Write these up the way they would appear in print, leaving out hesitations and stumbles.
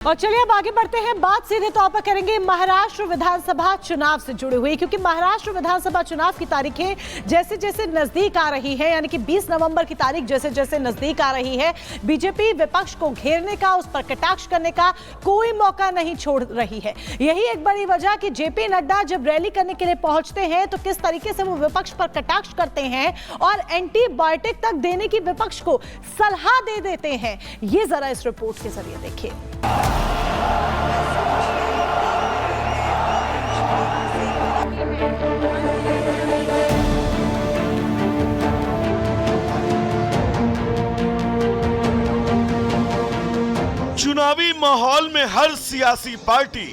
और चलिए अब आगे बढ़ते हैं। बात सीधे तौर पर करेंगे महाराष्ट्र विधानसभा चुनाव से जुड़ी हुई, क्योंकि महाराष्ट्र विधानसभा चुनाव की तारीखें जैसे जैसे नजदीक आ रही है, यानी कि 20 नवंबर की तारीख जैसे जैसे नजदीक आ रही है, बीजेपी विपक्ष को घेरने का, उस पर कटाक्ष करने का कोई मौका नहीं छोड़ रही है। यही एक बड़ी वजह कि जेपी नड्डा जब रैली करने के लिए पहुंचते हैं तो किस तरीके से वो विपक्ष पर कटाक्ष करते हैं और एंटीबायोटिक तक देने की विपक्ष को सलाह दे देते हैं। ये जरा इस रिपोर्ट के जरिए देखिए। चुनावी माहौल में हर सियासी पार्टी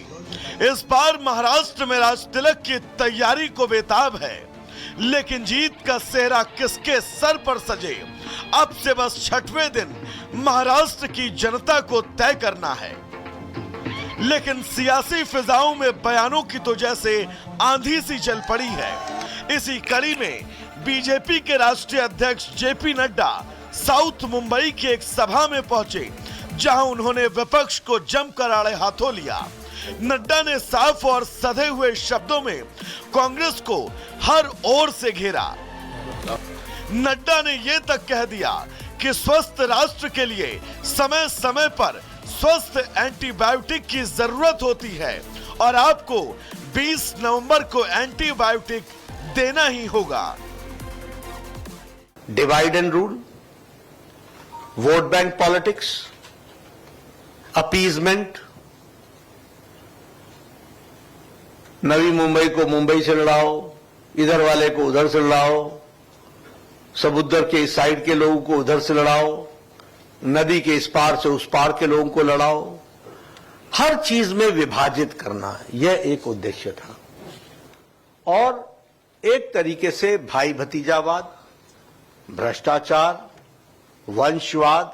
इस बार महाराष्ट्र में राज तिलक की तैयारी को बेताब है, लेकिन जीत का सेहरा किसके सर पर सजे, अब से बस छठवें दिन महाराष्ट्र की जनता को तय करना है। लेकिन सियासी फिजाओं में बयानों की तो जैसे आंधी सी चल पड़ी है। इसी कड़ी में बीजेपी के राष्ट्रीय अध्यक्ष जेपी नड्डा साउथ मुंबई की एक सभा में पहुंचे, जहां उन्होंने विपक्ष को जमकर आड़े हाथों लिया। नड्डा ने साफ और सधे हुए शब्दों में कांग्रेस को हर ओर से घेरा। नड्डा ने यह तक कह दिया कि स्वस्थ राष्ट्र के लिए समय समय पर स्वस्थ एंटीबायोटिक की जरूरत होती है और आपको 20 नवंबर को एंटीबायोटिक देना ही होगा। Divide and rule, vote bank politics, appeasement, Navi Mumbai को मुंबई से लड़ाओ, इधर वाले को उधर से लड़ाओ, समुद्र के इस साइड के लोगों को उधर से लड़ाओ, नदी के इस पार से उस पार के लोगों को लड़ाओ, हर चीज में विभाजित करना, यह एक उद्देश्य था। और एक तरीके से भाई भतीजावाद, भ्रष्टाचार, वंशवाद,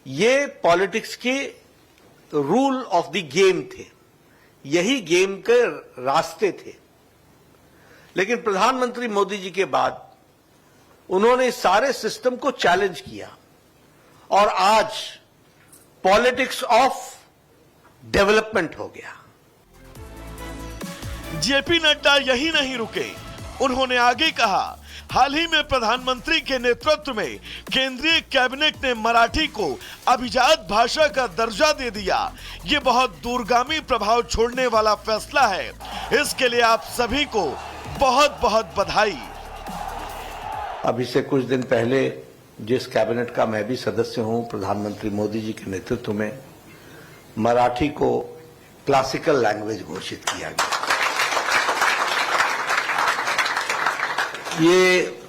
ये पॉलिटिक्स के रूल ऑफ द गेम थे, यही गेम के रास्ते थे। लेकिन प्रधानमंत्री मोदी जी के बाद उन्होंने सारे सिस्टम को चैलेंज किया और आज पॉलिटिक्स ऑफ डेवलपमेंट हो गया। जेपी नड्डा यही नहीं रुके, उन्होंने आगे कहा, हाल ही में प्रधानमंत्री के नेतृत्व में केंद्रीय कैबिनेट ने मराठी को अभिजात भाषा का दर्जा दे दिया। ये बहुत दूरगामी प्रभाव छोड़ने वाला फैसला है, इसके लिए आप सभी को बहुत बहुत बधाई। अभी से कुछ दिन पहले जिस कैबिनेट का मैं भी सदस्य हूं, प्रधानमंत्री मोदी जी के नेतृत्व में मराठी को क्लासिकल लैंग्वेज घोषित किया गया। ये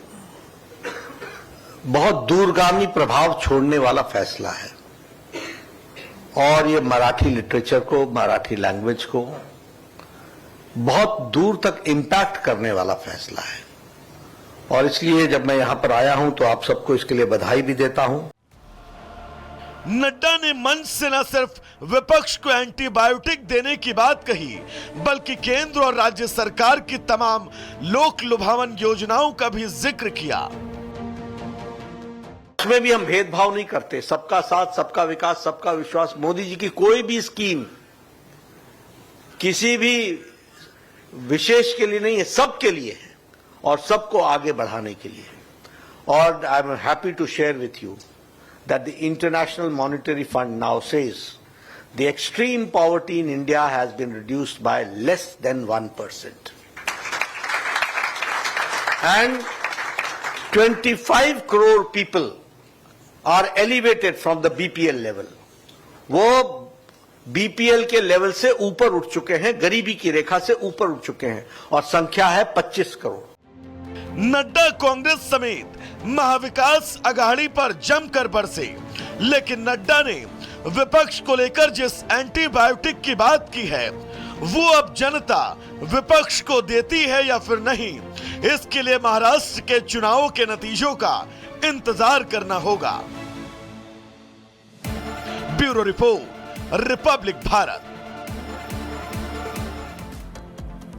बहुत दूरगामी प्रभाव छोड़ने वाला फैसला है और ये मराठी लिटरेचर को, मराठी लैंग्वेज को बहुत दूर तक इंपैक्ट करने वाला फैसला है। और इसलिए जब मैं यहां पर आया हूं तो आप सबको इसके लिए बधाई भी देता हूं। नड्डा ने मंच से न सिर्फ विपक्ष को एंटीबायोटिक देने की बात कही, बल्कि केंद्र और राज्य सरकार की तमाम लोक लुभावन योजनाओं का भी जिक्र किया। इसमें भी हम भेदभाव नहीं करते, सबका साथ, सबका विकास, सबका विश्वास। मोदी जी की कोई भी स्कीम किसी भी विशेष के लिए नहीं है, सबके लिए है और सबको आगे बढ़ाने के लिए। और I am happy to share with you that the International Monetary Fund now says the extreme poverty in India has been reduced by less than 1%. And 25 crore people are elevated from the BPL level. वो BPL के level से ऊपर उठ चुके हैं, गरीबी की रेखा से ऊपर उठ चुके हैं और संख्या है 25 करोड़। नड्डा कांग्रेस समेत महाविकास अघाड़ी पर जमकर बरसे, लेकिन नड्डा ने विपक्ष को लेकर जिस एंटीबायोटिक की बात की है, वो अब जनता विपक्ष को देती है या फिर नहीं, इसके लिए महाराष्ट्र के चुनावों के नतीजों का इंतजार करना होगा। Bureau report, Republic Bharat.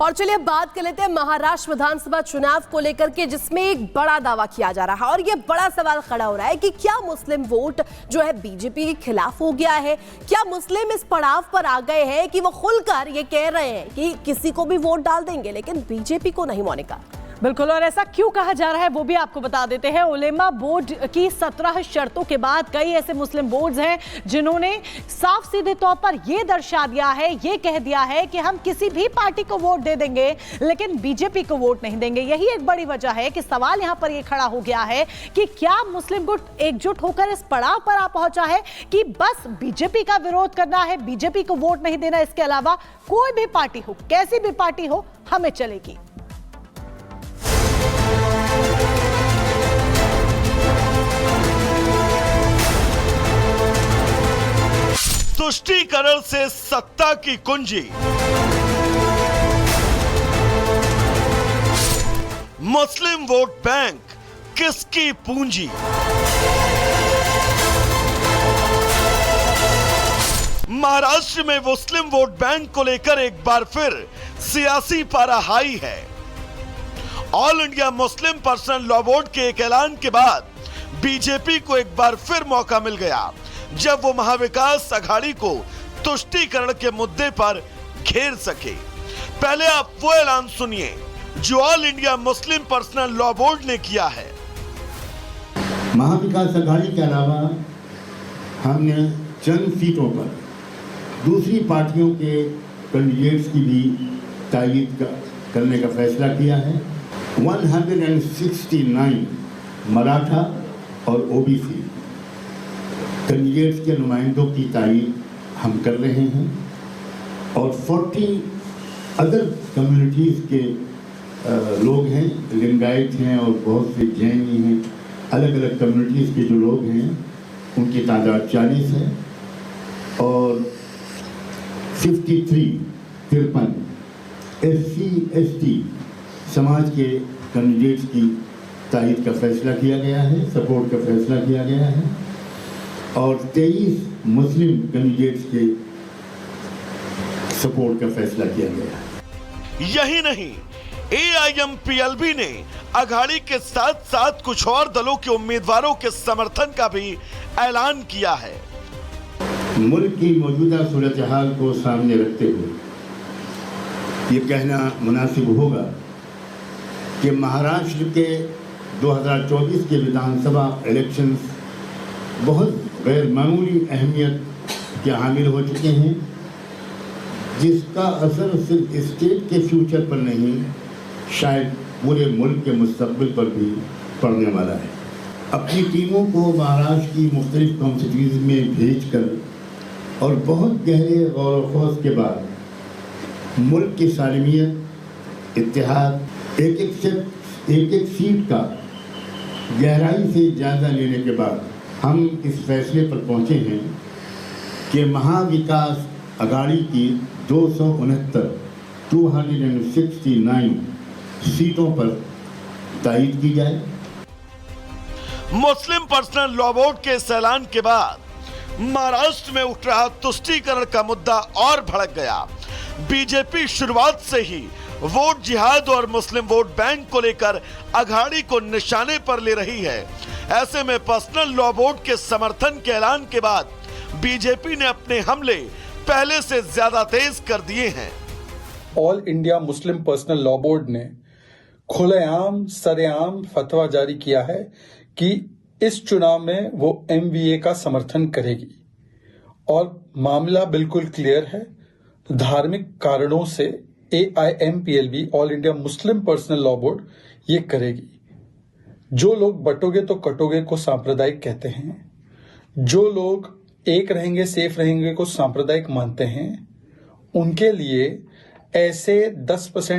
और चलिए बात कर लेते हैं महाराष्ट्र विधानसभा चुनाव को लेकर के, जिसमें एक बड़ा दावा किया जा रहा है और ये बड़ा सवाल खड़ा हो रहा है कि क्या मुस्लिम वोट जो है बीजेपी के खिलाफ हो गया है? क्या मुस्लिम इस पड़ाव पर आ गए हैं कि वो खुलकर ये कह रहे हैं कि किसी को भी वोट डाल देंगे लेकिन बीजेपी को नहीं? मोनिका, बिल्कुल, और ऐसा क्यों कहा जा रहा है वो भी आपको बता देते हैं। उलेमा बोर्ड की 17 शर्तों के बाद कई ऐसे मुस्लिम बोर्ड्स हैं जिन्होंने साफ सीधे तौर पर यह दर्शा दिया है, ये कह दिया है कि हम किसी भी पार्टी को वोट दे देंगे लेकिन बीजेपी को वोट नहीं देंगे। यही एक बड़ी वजह है कि सवाल यहां पर यह खड़ा हो गया है कि क्या मुस्लिम गुट एकजुट होकर इस पड़ाव पर आ पहुंचा है कि बस बीजेपी का विरोध करना है, बीजेपी को वोट नहीं देना, इसके अलावा कोई भी पार्टी हो, कैसी भी पार्टी हो, हमें चलेगी। तुष्टीकरण से सत्ता की कुंजी, मुस्लिम वोट बैंक किसकी पूंजी? महाराष्ट्र में मुस्लिम वोट बैंक को लेकर एक बार फिर सियासी पारा हाई है। All India Muslim personal law board के एक ऐलान के बाद बीजेपी को एक बार फिर मौका मिल गया जब वो महाविकास अघाड़ी को तुष्टीकरण के मुद्दे पर घेर सके। पहले आप वो ऐलान सुनिए जो all India Muslim personal law board ने किया है। महाविकास अघाड़ी के अलावा हमने चंद सीटों पर दूसरी पार्टियों के कैंडिडेट्स की भी तायीद करने का फैसला किया है। 169 मराठा और ओबीसी कैंडिडेट्स के नुमाइंदों की तायीद हम कर रहे हैं और 40 अदर कम्युनिटीज़ के लोग हैं, लिंगायत हैं और बहुत से जैन हैं, अलग अलग कम्युनिटीज़ के जो लोग हैं उनकी तादाद 40 है और 53 SC ST समाज के कैंडिडेट्स की तायीद का फैसला किया गया है, सपोर्ट का फैसला किया गया है और 23 मुस्लिम कैंडिडेट्स के सपोर्ट का फैसला किया गया है। यही नहीं, AIMPLB ने अघाड़ी के साथ साथ कुछ और दलों के उम्मीदवारों के समर्थन का भी ऐलान किया है। मुल्क की मौजूदा सूरत हाल को सामने रखते हुए ये कहना मुनासिब होगा कि महाराष्ट्र के 2024 के विधानसभा इलेक्शंस बहुत गैर मामूली अहमियत के हामिल हो चुके हैं, जिसका असर सिर्फ स्टेट के फ्यूचर पर नहीं, शायद पूरे मुल्क के मुस्तकबिल पर भी पड़ने वाला है। अपनी टीमों को महाराष्ट्र की मुख्तलिफ कॉन्स्टिट्यूंसी में भेजकर और बहुत गहरे गौर व खौज के बाद मुल्क की सालमियत, इत्तेहाद, एक एक सीट का गहराई से जायजा लेने के बाद हम इस फैसले पर पहुंचे हैं कि महाविकास अघाड़ी की 269 सीटों पर तायीद की जाए। मुस्लिम पर्सनल लॉ बोर्ड के इस ऐलान के बाद महाराष्ट्र में उठ रहा तुष्टीकरण का मुद्दा और भड़क गया। बीजेपी शुरुआत से ही वोट जिहाद और मुस्लिम वोट बैंक को लेकर अघाड़ी को निशाने पर ले रही है। ऐसे में पर्सनल लॉ बोर्ड के समर्थन के ऐलान के बाद बीजेपी ने अपने हमले पहले से ज्यादा तेज कर दिए हैं। All India Muslim personal law board ने खुलेआम सरेआम फतवा जारी किया है कि इस चुनाव में वो MVA का समर्थन करेगी और मामला बिल्कुल क्लियर है। धार्मिक कारणों से AIMPLB all India Muslim personal law board ये करेगी। जो लोग बटोगे तो कटोगे को सांप्रदायिक कहते हैं, जो लोग एक रहेंगे सेफ रहेंगे को सांप्रदायिक मानते हैं, उनके लिए ऐसे 10%